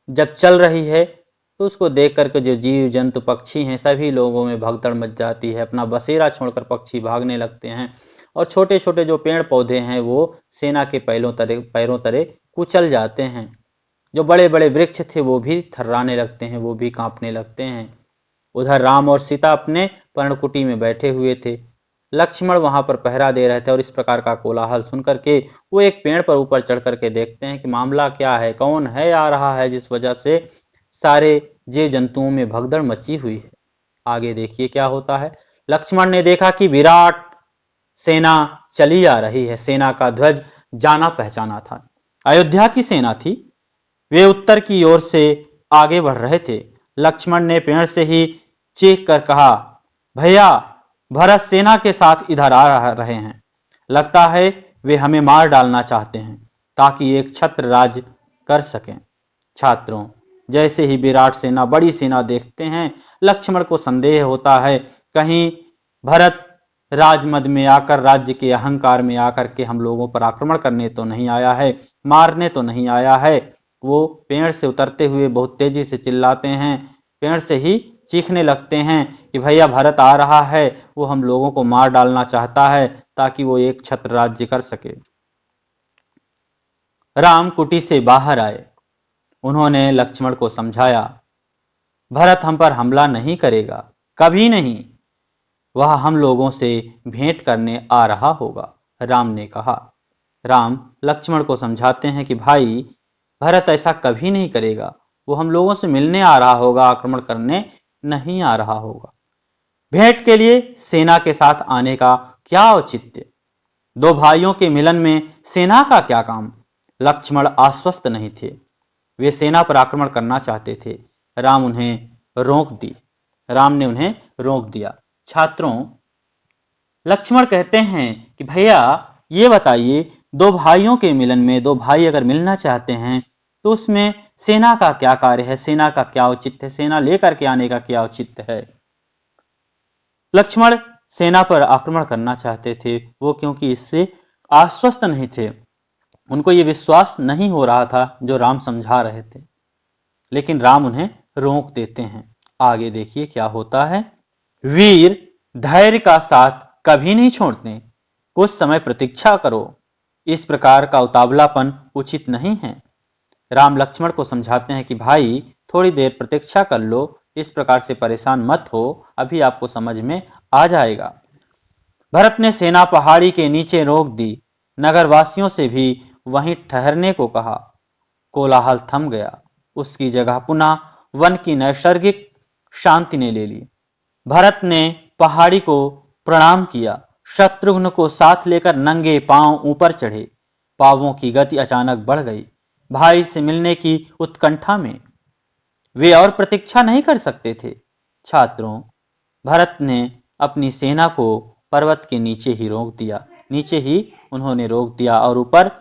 जब चल रही है तो उसको देख करके जो जीव जंतु पक्षी हैं, सभी लोगों में भगदड़ मच जाती है। अपना बसेरा छोड़कर पक्षी भागने लगते हैं और छोटे छोटे जो पेड़ पौधे हैं वो सेना के पैरों तले कुचल जाते हैं। जो बड़े बड़े वृक्ष थे वो भी थर्राने लगते हैं, वो भी कांपने लगते हैं। उधर राम और सीता अपने पर्णकुटी में बैठे हुए थे। लक्ष्मण वहां पर पहरा दे रहे थे और इस प्रकार का कोलाहल सुनकर के वो एक पेड़ पर ऊपर चढ़ करके देखते हैं कि मामला क्या है, कौन है आ रहा है जिस वजह से सारे जीव जंतुओं में भगदड़ मची हुई है। आगे देखिए क्या होता है। लक्ष्मण ने देखा कि विराट सेना चली आ रही है। सेना का ध्वज जाना पहचाना था। अयोध्या की सेना थी। वे उत्तर की ओर से आगे बढ़ रहे थे। लक्ष्मण ने पेड़ से ही चीख कर कहा, भैया, भरत सेना के साथ इधर आ रहे हैं। लगता है वे हमें मार डालना चाहते हैं ताकि एक छत्र राज कर सकें। छात्रों, जैसे ही विराट सेना, बड़ी सेना देखते हैं, लक्ष्मण को संदेह होता है कहीं भरत राजमद में आकर, राज्य के अहंकार में आकर के हम लोगों पर आक्रमण करने तो नहीं आया है, मारने तो नहीं आया है। वो पेड़ से उतरते हुए बहुत तेजी से चिल्लाते हैं, पेड़ से ही चीखने लगते हैं कि भैया, भरत आ रहा है, वो हम लोगों को मार डालना चाहता है ताकि वो एक छत्र राज्य कर सके। राम कुटी से बाहर आए। उन्होंने लक्ष्मण को समझाया, भरत हम पर हमला नहीं करेगा, कभी नहीं। वह हम लोगों से भेंट करने आ रहा होगा। राम ने कहा, राम लक्ष्मण को समझाते हैं कि भाई, भरत ऐसा कभी नहीं करेगा, वो हम लोगों से मिलने आ रहा होगा, आक्रमण करने नहीं आ रहा होगा। भेंट के लिए सेना के साथ आने का क्या औचित्य? दो भाइयों के मिलन में सेना का क्या काम? लक्ष्मण आश्वस्त नहीं थे, वे सेना पर आक्रमण करना चाहते थे। राम ने उन्हें रोक दिया। छात्रों, लक्ष्मण कहते हैं कि भैया ये बताइए, दो भाइयों के मिलन में, दो भाई अगर मिलना चाहते हैं तो उसमें सेना का क्या कार्य है, सेना का क्या औचित्य है, सेना लेकर के आने का क्या औचित्य है? लक्ष्मण सेना पर आक्रमण करना चाहते थे, वो क्योंकि इससे आश्वस्त नहीं थे, उनको ये विश्वास नहीं हो रहा था जो राम समझा रहे थे, लेकिन राम उन्हें रोक देते हैं। आगे देखिए क्या होता है। वीर धैर्य का साथ कभी नहीं छोड़ते, कुछ समय प्रतीक्षा करो, इस प्रकार का उतावलापन उचित नहीं है। राम लक्ष्मण को समझाते हैं कि भाई थोड़ी देर प्रतीक्षा कर लो, इस प्रकार से परेशान मत हो, अभी आपको समझ में आ जाएगा। भरत ने सेना पहाड़ी के नीचे रोक दी, नगरवासियों से भी वहीं ठहरने को कहा। कोलाहल थम गया, उसकी जगह पुनः वन की नैसर्गिक शांति ने ले ली। भरत ने पहाड़ी को प्रणाम किया, शत्रुघ्न को साथ लेकर नंगे पांव ऊपर चढ़े। पांवों की गति अचानक बढ़ गई। भाई से मिलने की उत्कंठा में वे और प्रतीक्षा नहीं कर सकते थे। छात्रों, भरत ने अपनी सेना को पर्वत के नीचे ही उन्होंने रोक दिया और ऊपर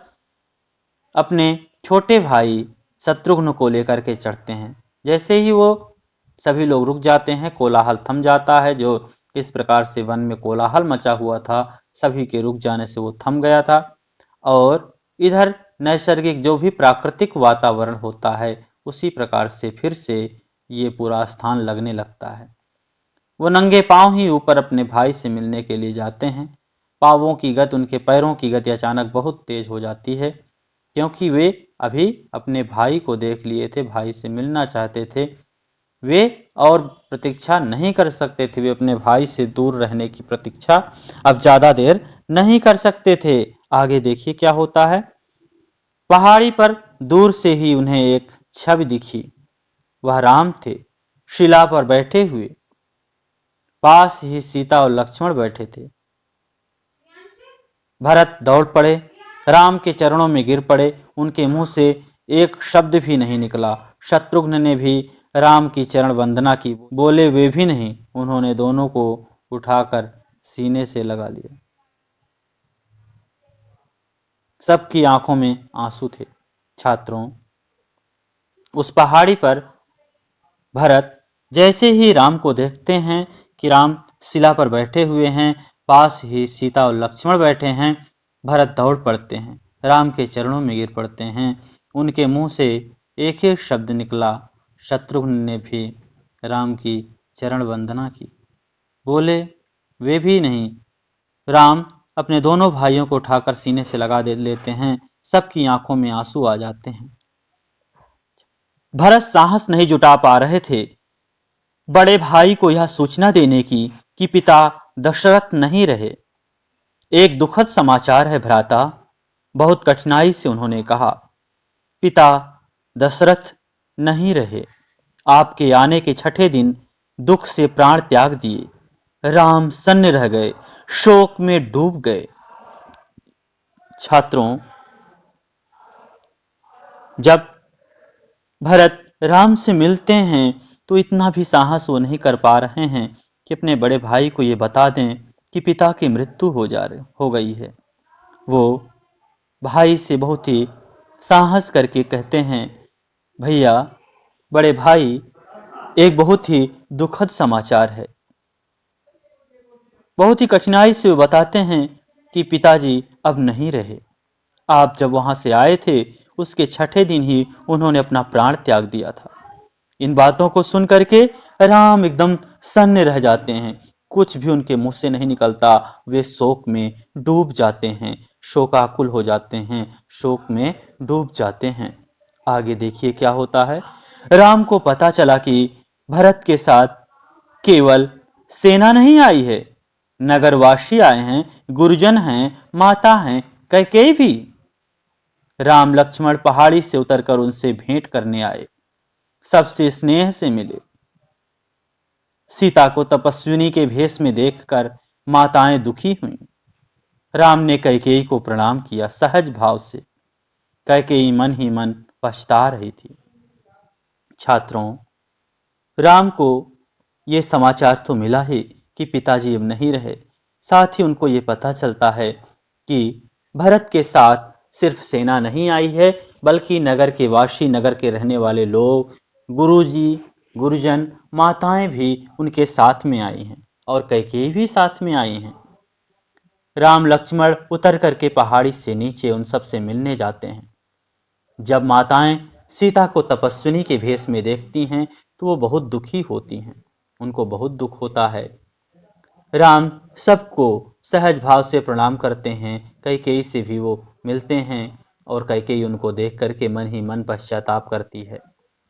अपने छोटे भाई शत्रुघ्न को लेकर के चढ़ते हैं। जैसे ही वो सभी लोग रुक जाते हैं, कोलाहल थम जाता है। जो इस प्रकार से वन में कोलाहल मचा हुआ था, सभी के रुक जाने से वो थम गया था। और इधर नैसर्गिक जो भी प्राकृतिक वातावरण होता है, उसी प्रकार से फिर से ये पूरा स्थान लगने लगता है। वो नंगे पांव ही ऊपर अपने भाई से मिलने के लिए जाते हैं। पांवों की गति, उनके पैरों की गति अचानक बहुत तेज हो जाती है, क्योंकि वे अभी अपने भाई को देख लिए थे, भाई से मिलना चाहते थे। वे और प्रतीक्षा नहीं कर सकते थे, वे अपने भाई से दूर रहने की प्रतीक्षा अब ज्यादा देर नहीं कर सकते थे। आगे देखिए क्या होता है। पहाड़ी पर दूर से ही उन्हें एक छवि दिखी। वह राम थे, शिला पर बैठे हुए। पास ही सीता और लक्ष्मण बैठे थे। भरत दौड़ पड़े, राम के चरणों में गिर पड़े। उनके मुंह से एक शब्द भी नहीं निकला। शत्रुघ्न ने भी राम की चरण वंदना की, बोले वे भी नहीं। उन्होंने दोनों को उठाकर सीने से लगा लिया। सबकी आंखों में आंसू थे। छात्रों, उस पहाड़ी पर भरत जैसे ही राम को देखते हैं कि राम शिला पर बैठे हुए हैं, पास ही सीता और लक्ष्मण बैठे हैं, भरत दौड़ पड़ते हैं, राम के चरणों में गिर पड़ते हैं। उनके मुंह से एक ही शब्द निकला। शत्रुघ्न ने भी राम की चरण वंदना की, बोले वे भी नहीं। राम अपने दोनों भाइयों को उठाकर सीने से लगा लेते हैं। सबकी आंखों में आंसू आ जाते हैं। भरत साहस नहीं जुटा पा रहे थे बड़े भाई को यह सूचना देने की कि पिता दशरथ नहीं रहे। एक दुखद समाचार है भ्राता, बहुत कठिनाई से उन्होंने कहा। पिता दशरथ नहीं रहे। आपके आने के छठे दिन दुख से प्राण त्याग दिए। राम सन्न रह गए, शोक में डूब गए। छात्रों, जब भरत राम से मिलते हैं तो इतना भी साहस वो नहीं कर पा रहे हैं कि अपने बड़े भाई को ये बता दें कि पिता की मृत्यु हो गई है। वो भाई से बहुत ही साहस करके कहते हैं, भैया, बड़े भाई, एक बहुत ही दुखद समाचार है। बहुत ही कठिनाई से वो बताते हैं कि पिताजी अब नहीं रहे। आप जब वहां से आए थे, उसके छठे दिन ही उन्होंने अपना प्राण त्याग दिया था। इन बातों को सुन करके राम एकदम सन्न रह जाते हैं, कुछ भी उनके मुंह से नहीं निकलता। वे शोक में डूब जाते हैं, शोकाकुल हो जाते हैं, शोक में डूब जाते हैं। आगे देखिए क्या होता है। राम को पता चला कि भरत के साथ केवल सेना नहीं आई है, नगरवासी आए हैं, गुरुजन हैं, माता हैं, कैकेयी भी राम लक्ष्मण पहाड़ी से उतरकर उनसे भेंट करने आए, सबसे स्नेह से मिले। सीता को तपस्विनी के भेष में देखकर माताएं दुखी हुईं। राम ने कैकेयी को प्रणाम किया सहज भाव से। कैकेयी मन ही मन पछता रही थी। छात्रों, राम को ये समाचार तो मिला ही कि पिताजी अब नहीं रहे, साथ ही उनको ये पता चलता है कि भरत के साथ सिर्फ सेना नहीं आई है, बल्कि नगर के वासी, नगर के रहने वाले लोग, गुरुजी, गुरुजन, माताएं भी उनके साथ में आई हैं और कैकेयी भी साथ में आई हैं। राम लक्ष्मण उतर करके पहाड़ी से नीचे उन सब से मिलने जाते हैं। जब माताएं सीता को तपस्विनी के भेष में देखती हैं तो वो बहुत दुखी होती हैं, उनको बहुत दुख होता है। राम सबको सहज भाव से प्रणाम करते हैं। कैकेयी से भी वो मिलते हैं और कैकेयी उनको देख करके मन ही मन पश्चाताप करती है।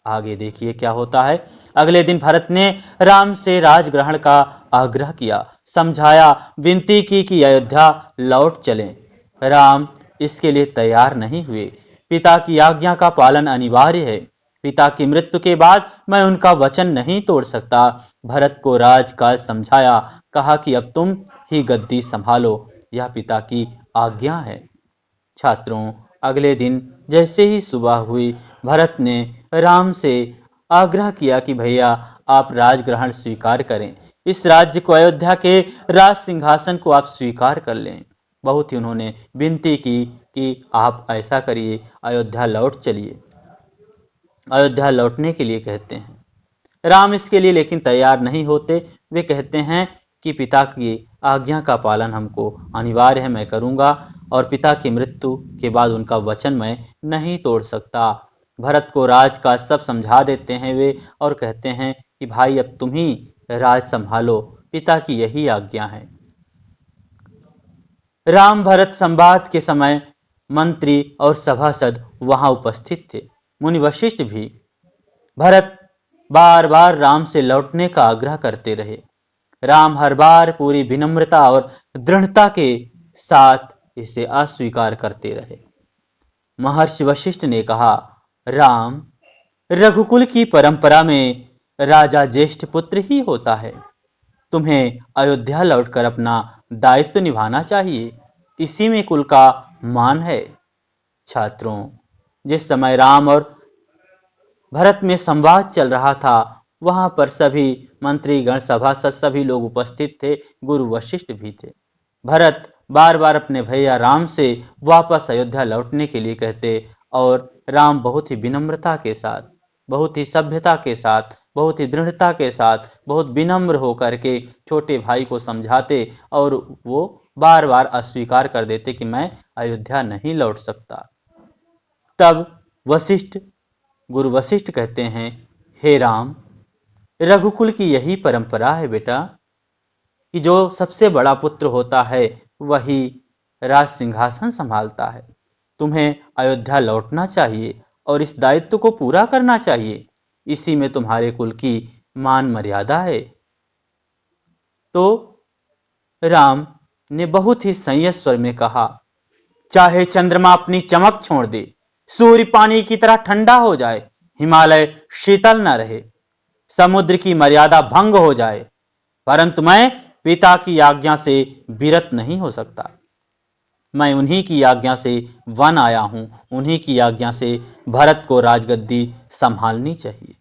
आगे देखिए क्या होता है। अगले दिन भरत ने राम से राजग्रहण का आग्रह किया, समझाया, विनती की कि अयोध्या लौट चलें। राम इसके लिए तैयार नहीं हुए। पिता की आज्ञा का पालन अनिवार्य है। पिता की मृत्यु के बाद मैं उनका वचन नहीं तोड़ सकता। भरत को राजकाज समझाया, कहा कि अब तुम ही गद्दी संभालो, यह पिता की आज्ञा है। छात्रों, अगले दिन जैसे ही सुबह हुई, भरत ने राम से आग्रह किया कि भैया आप राजग्रहण स्वीकार करें, इस राज्य को, अयोध्या के राज सिंहासन को आप स्वीकार कर लें। बहुत ही उन्होंने विनती की कि आप ऐसा करिए, अयोध्या लौट चलिए। अयोध्या लौटने के लिए कहते हैं। राम इसके लिए लेकिन तैयार नहीं होते। वे कहते हैं कि पिता की आज्ञा का पालन हमको अनिवार्य है, मैं करूंगा, और पिता की मृत्यु के बाद उनका वचन मैं नहीं तोड़ सकता। भरत को राज का सब समझा देते हैं वे और कहते हैं कि भाई अब तुम ही राज संभालो, पिता की यही आज्ञा है। राम भरत संवाद के समय मंत्री और सभासद वहां उपस्थित थे, मुनि वशिष्ठ भी। भरत बार बार राम से लौटने का आग्रह करते रहे। राम हर बार पूरी विनम्रता और दृढ़ता के साथ इसे अस्वीकार करते रहे। महर्षि वशिष्ठ ने कहा, राम, रघुकुल की परंपरा में राजा ज्येष्ठ पुत्र ही होता है। तुम्हें अयोध्या लौटकर अपना दायित्व निभाना चाहिए, इसी में कुल का मान है। छात्रों, जिस समय राम और भरत में संवाद चल रहा था, वहां पर सभी मंत्रीगण, सभासद, सभी लोग उपस्थित थे, गुरु वशिष्ठ भी थे। भरत बार बार अपने भैया राम से वापस अयोध्या लौटने के लिए कहते और राम बहुत ही विनम्रता के साथ, बहुत ही सभ्यता के साथ, बहुत ही दृढ़ता के साथ, बहुत विनम्र होकर के छोटे भाई को समझाते और वो बार बार अस्वीकार कर देते कि मैं अयोध्या नहीं लौट सकता। तब वशिष्ठ, गुरु वशिष्ठ कहते हैं, हे राम, रघुकुल की यही परंपरा है बेटा कि जो सबसे बड़ा पुत्र होता है वही राज सिंहासन संभालता है। तुम्हें अयोध्या लौटना चाहिए और इस दायित्व को पूरा करना चाहिए, इसी में तुम्हारे कुल की मान मर्यादा है। तो राम ने बहुत ही संयत स्वर में कहा, चाहे चंद्रमा अपनी चमक छोड़ दे, सूर्य पानी की तरह ठंडा हो जाए, हिमालय शीतल न रहे, समुद्र की मर्यादा भंग हो जाए, परंतु मैं पिता की आज्ञा से विरत नहीं हो सकता। मैं उन्हीं की आज्ञा से वन आया हूं, उन्हीं की आज्ञा से भरत को राजगद्दी संभालनी चाहिए।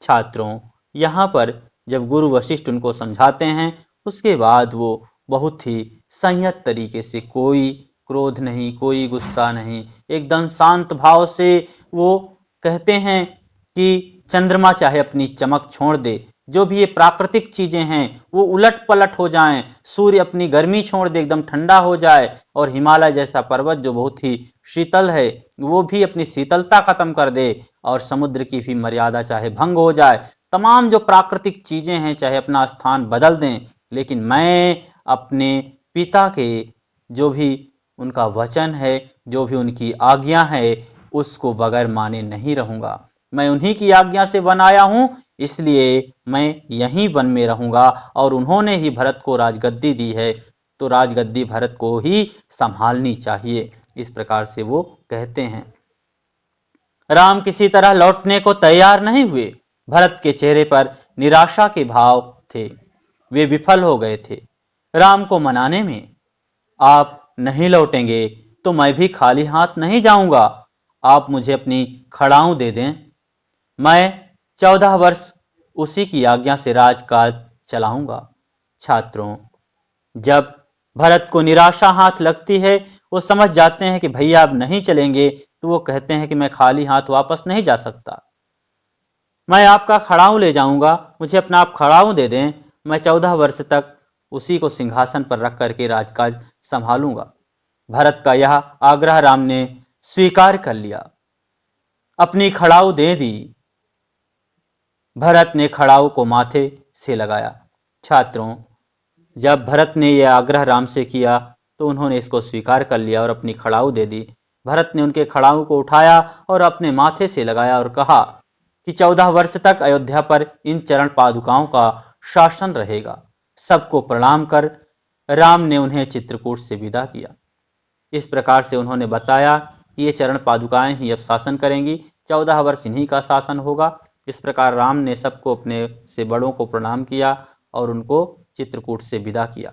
छात्रों, यहां पर जब गुरु वशिष्ठ उनको समझाते हैं, उसके बाद वो बहुत ही संयत तरीके से, कोई क्रोध नहीं, कोई गुस्सा नहीं, एकदम शांत भाव से वो कहते हैं कि चंद्रमा चाहे अपनी चमक छोड़ दे, जो भी ये प्राकृतिक चीजें हैं वो उलट पलट हो जाएं, सूर्य अपनी गर्मी छोड़ दे, एकदम ठंडा हो जाए, और हिमालय जैसा पर्वत जो बहुत ही शीतल है वो भी अपनी शीतलता खत्म कर दे, और समुद्र की भी मर्यादा चाहे भंग हो जाए, तमाम जो प्राकृतिक चीजें हैं चाहे अपना स्थान बदल दें, लेकिन मैं अपने पिता के जो भी उनका वचन है, जो भी उनकी आज्ञा है, उसको बगैर माने नहीं रहूंगा। मैं उन्हीं की आज्ञा से वन आया हूं, इसलिए मैं यहीं वन में रहूंगा, और उन्होंने ही भरत को राजगद्दी दी है, तो राजगद्दी भरत को ही संभालनी चाहिए। इस प्रकार से वो कहते हैं। राम किसी तरह लौटने को तैयार नहीं हुए। भरत के चेहरे पर निराशा के भाव थे, वे विफल हो गए थे राम को मनाने में। आप नहीं लौटेंगे तो मैं भी खाली हाथ नहीं जाऊंगा, आप मुझे अपनी खड़ाऊं दे दें, मैं 14 वर्ष उसी की आज्ञा से राजकाज चलाऊंगा। छात्रों, जब भरत को निराशा हाथ लगती है, वो समझ जाते हैं कि भैया अब नहीं चलेंगे, तो वो कहते हैं कि मैं खाली हाथ वापस नहीं जा सकता, मैं आपका खड़ाऊं ले जाऊंगा, मुझे अपना आप खड़ाऊं दे दें, मैं 14 वर्ष तक उसी को सिंहासन पर रख करके राजकाज संभालूंगा। भरत का यह आग्रह राम ने स्वीकार कर लिया, अपनी खड़ाऊ दे दी। भरत ने खड़ाऊ को माथे से लगाया। छात्रों, जब भरत ने यह आग्रह राम से किया तो उन्होंने इसको स्वीकार कर लिया और अपनी खड़ाऊ दे दी। भरत ने उनके खड़ाऊ को उठाया और अपने माथे से लगाया और कहा कि 14 वर्ष तक अयोध्या पर इन चरण पादुकाओं का शासन रहेगा। सबको प्रणाम कर राम ने उन्हें चित्रकूट से विदा किया। इस प्रकार से उन्होंने बताया कि ये चरण पादुकाएं ही अब शासन करेंगी, 14 वर्ष इन्हीं का शासन होगा। इस प्रकार राम ने सबको अपने से बड़ों को प्रणाम किया और उनको चित्रकूट से विदा किया।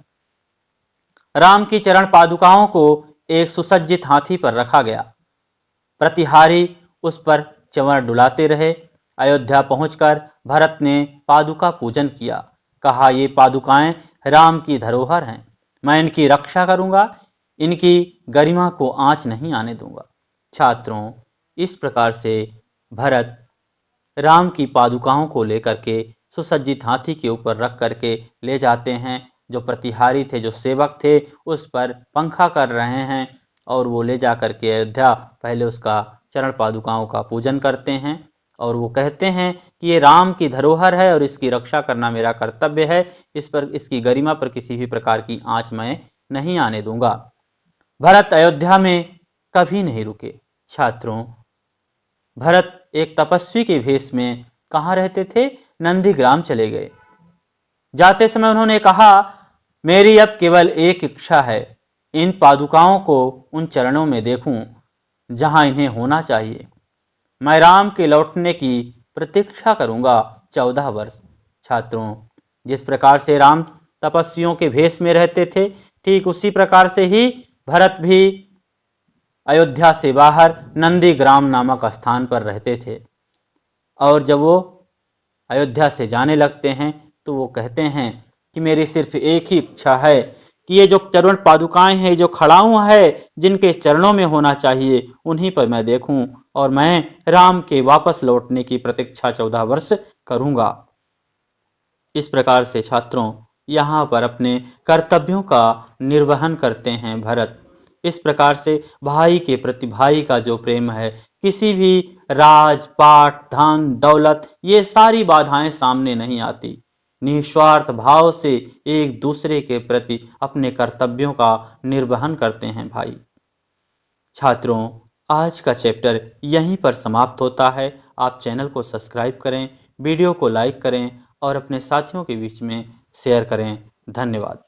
राम की चरण पादुकाओं को एक सुसज्जित हाथी पर रखा गया। प्रतिहारी उस पर चंवर डुलाते रहे। अयोध्या पहुंचकर भरत ने पादुका पूजन किया। कहा, ये पादुकाएं राम की धरोहर हैं, मैं इनकी रक्षा करूंगा, इनकी गरिमा को आंच नहीं आने दूंगा। छात्रों, इस प्रकार से भरत राम की पादुकाओं को लेकर के सुसज्जित हाथी के ऊपर रख करके ले जाते हैं। जो प्रतिहारी थे, जो सेवक थे, उस पर पंखा कर रहे हैं और वो ले जा करके अयोध्या पहले उसका चरण पादुकाओं का पूजन करते हैं और वो कहते हैं कि ये राम की धरोहर है और इसकी रक्षा करना मेरा कर्तव्य है, इस पर इसकी गरिमा पर किसी भी प्रकार की आंच मैं नहीं आने दूंगा। भरत अयोध्या में कभी नहीं रुके। छात्रों, भरत एक तपस्वी के भेष में कहाँ रहते थे? नंदीग्राम चले गए। जाते समय उन्होंने कहा, मेरी अब केवल एक इच्छा है, इन पादुकाओं को उन चरणों में देखूं जहां इन्हें होना चाहिए। मैं राम के लौटने की प्रतीक्षा करूंगा 14 वर्ष। छात्रों, जिस प्रकार से राम तपस्वियों के भेष में रहते थे, ठीक उसी प्रकार से ही भरत भी अयोध्या से बाहर नंदीग्राम नामक स्थान पर रहते थे। और जब वो अयोध्या से जाने लगते हैं तो वो कहते हैं कि मेरी सिर्फ एक ही इच्छा है कि ये जो चरण पादुकाएं हैं, जो खड़ाऊ है, जिनके चरणों में होना चाहिए, उन्हीं पर मैं देखूं और मैं राम के वापस लौटने की प्रतीक्षा 14 वर्ष करूंगा। इस प्रकार से छात्रों, यहाँ पर अपने कर्तव्यों का निर्वहन करते हैं भरत। इस प्रकार से भाई के प्रति भाई का जो प्रेम है, किसी भी राज पाट धन दौलत, ये सारी बाधाएं सामने नहीं आती। निस्वार्थ भाव से एक दूसरे के प्रति अपने कर्तव्यों का निर्वहन करते हैं भाई। छात्रों, आज का चैप्टर यहीं पर समाप्त होता है। आप चैनल को सब्सक्राइब करें, वीडियो को लाइक करें और अपने साथियों के बीच में शेयर करें। धन्यवाद।